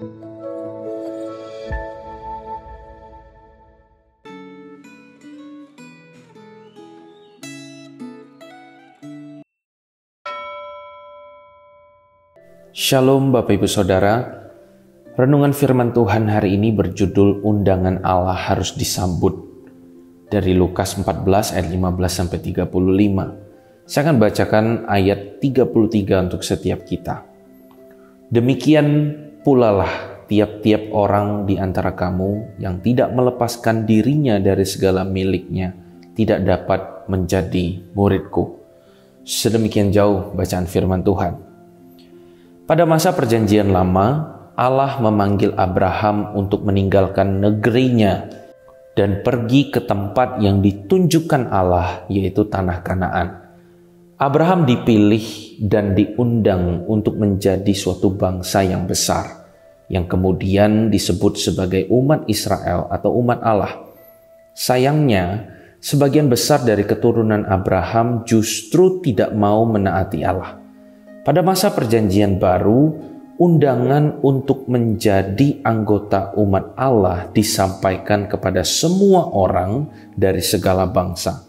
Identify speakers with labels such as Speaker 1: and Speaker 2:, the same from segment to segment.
Speaker 1: Shalom Bapak Ibu Saudara. Renungan firman Tuhan hari ini berjudul Undangan Allah Harus Disambut, dari Lukas 14 ayat 15-35. Saya akan bacakan ayat 33 untuk setiap kita. Demikian pula lah tiap-tiap orang di antara kamu yang tidak melepaskan dirinya dari segala miliknya tidak dapat menjadi muridku. Sedemikian jauh bacaan firman Tuhan. Pada masa perjanjian lama, Allah memanggil Abraham untuk meninggalkan negerinya dan pergi ke tempat yang ditunjukkan Allah, yaitu tanah Kanaan. Abraham dipilih dan diundang untuk menjadi suatu bangsa yang besar, yang kemudian disebut sebagai umat Israel atau umat Allah. Sayangnya, sebagian besar dari keturunan Abraham justru tidak mau menaati Allah. Pada masa perjanjian baru, undangan untuk menjadi anggota umat Allah disampaikan kepada semua orang dari segala bangsa.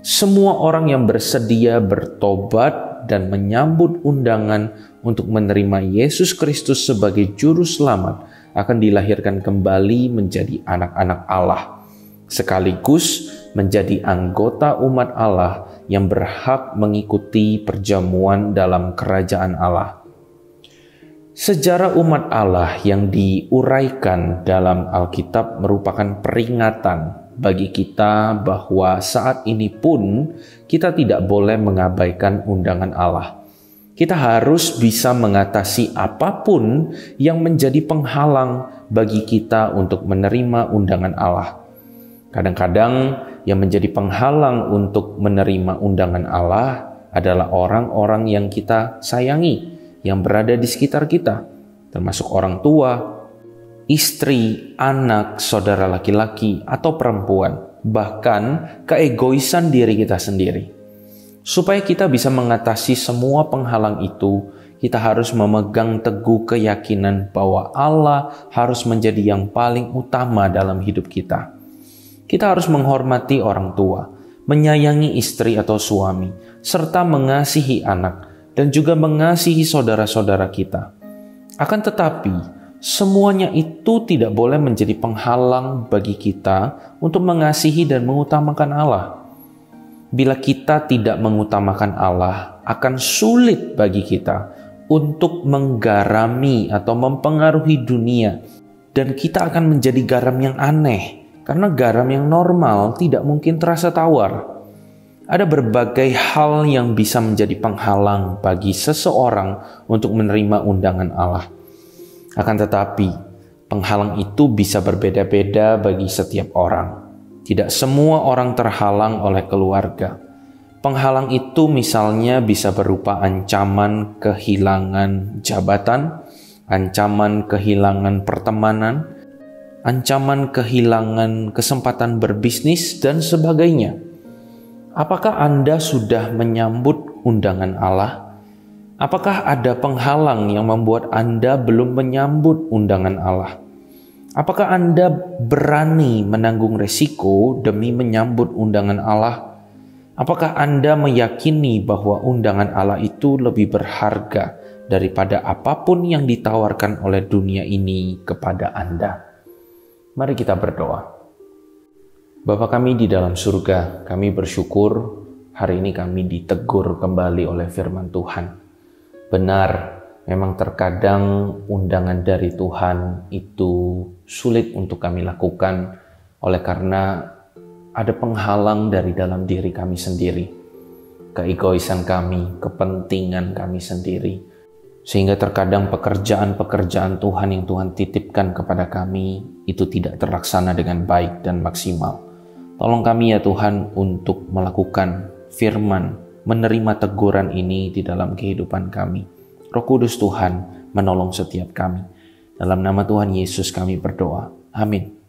Speaker 1: Semua orang yang bersedia bertobat dan menyambut undangan untuk menerima Yesus Kristus sebagai juru selamat akan dilahirkan kembali menjadi anak-anak Allah, sekaligus menjadi anggota umat Allah yang berhak mengikuti perjamuan dalam kerajaan Allah. Sejarah umat Allah yang diuraikan dalam Alkitab merupakan peringatan bagi kita bahwa saat ini pun kita tidak boleh mengabaikan undangan Allah. Kita harus bisa mengatasi apapun yang menjadi penghalang bagi kita untuk menerima undangan Allah. Kadang-kadang yang menjadi penghalang untuk menerima undangan Allah adalah orang-orang yang kita sayangi, yang berada di sekitar kita, termasuk orang tua, istri, anak, saudara laki-laki, atau perempuan, bahkan keegoisan diri kita sendiri. Supaya kita bisa mengatasi semua penghalang itu, kita harus memegang teguh keyakinan bahwa Allah harus menjadi yang paling utama dalam hidup kita. Kita harus menghormati orang tua, menyayangi istri atau suami, serta mengasihi anak, dan juga mengasihi saudara-saudara kita. Akan tetapi, semuanya itu tidak boleh menjadi penghalang bagi kita untuk mengasihi dan mengutamakan Allah. Bila kita tidak mengutamakan Allah, akan sulit bagi kita untuk menggarami atau mempengaruhi dunia, dan kita akan menjadi garam yang aneh. Karena garam yang normal tidak mungkin terasa tawar. Ada berbagai hal yang bisa menjadi penghalang bagi seseorang untuk menerima undangan Allah. Akan tetapi, penghalang itu bisa berbeda-beda bagi setiap orang. Tidak semua orang terhalang oleh keluarga. Penghalang itu misalnya bisa berupa ancaman kehilangan jabatan, ancaman kehilangan pertemanan, ancaman kehilangan kesempatan berbisnis, dan sebagainya. Apakah Anda sudah menyambut undangan Allah? Apakah ada penghalang yang membuat Anda belum menyambut undangan Allah? Apakah Anda berani menanggung resiko demi menyambut undangan Allah? Apakah Anda meyakini bahwa undangan Allah itu lebih berharga daripada apapun yang ditawarkan oleh dunia ini kepada Anda? Mari kita berdoa. Bapa kami di dalam surga, kami bersyukur hari ini kami ditegur kembali oleh firman Tuhan. Benar, memang terkadang undangan dari Tuhan itu sulit untuk kami lakukan oleh karena ada penghalang dari dalam diri kami sendiri. Keegoisan kami, kepentingan kami sendiri. Sehingga terkadang pekerjaan-pekerjaan Tuhan yang Tuhan titipkan kepada kami itu tidak terlaksana dengan baik dan maksimal. Tolong kami ya Tuhan untuk melakukan firman, menerima teguran ini di dalam kehidupan kami. Roh Kudus Tuhan menolong setiap kami. Dalam nama Tuhan Yesus kami berdoa. Amin.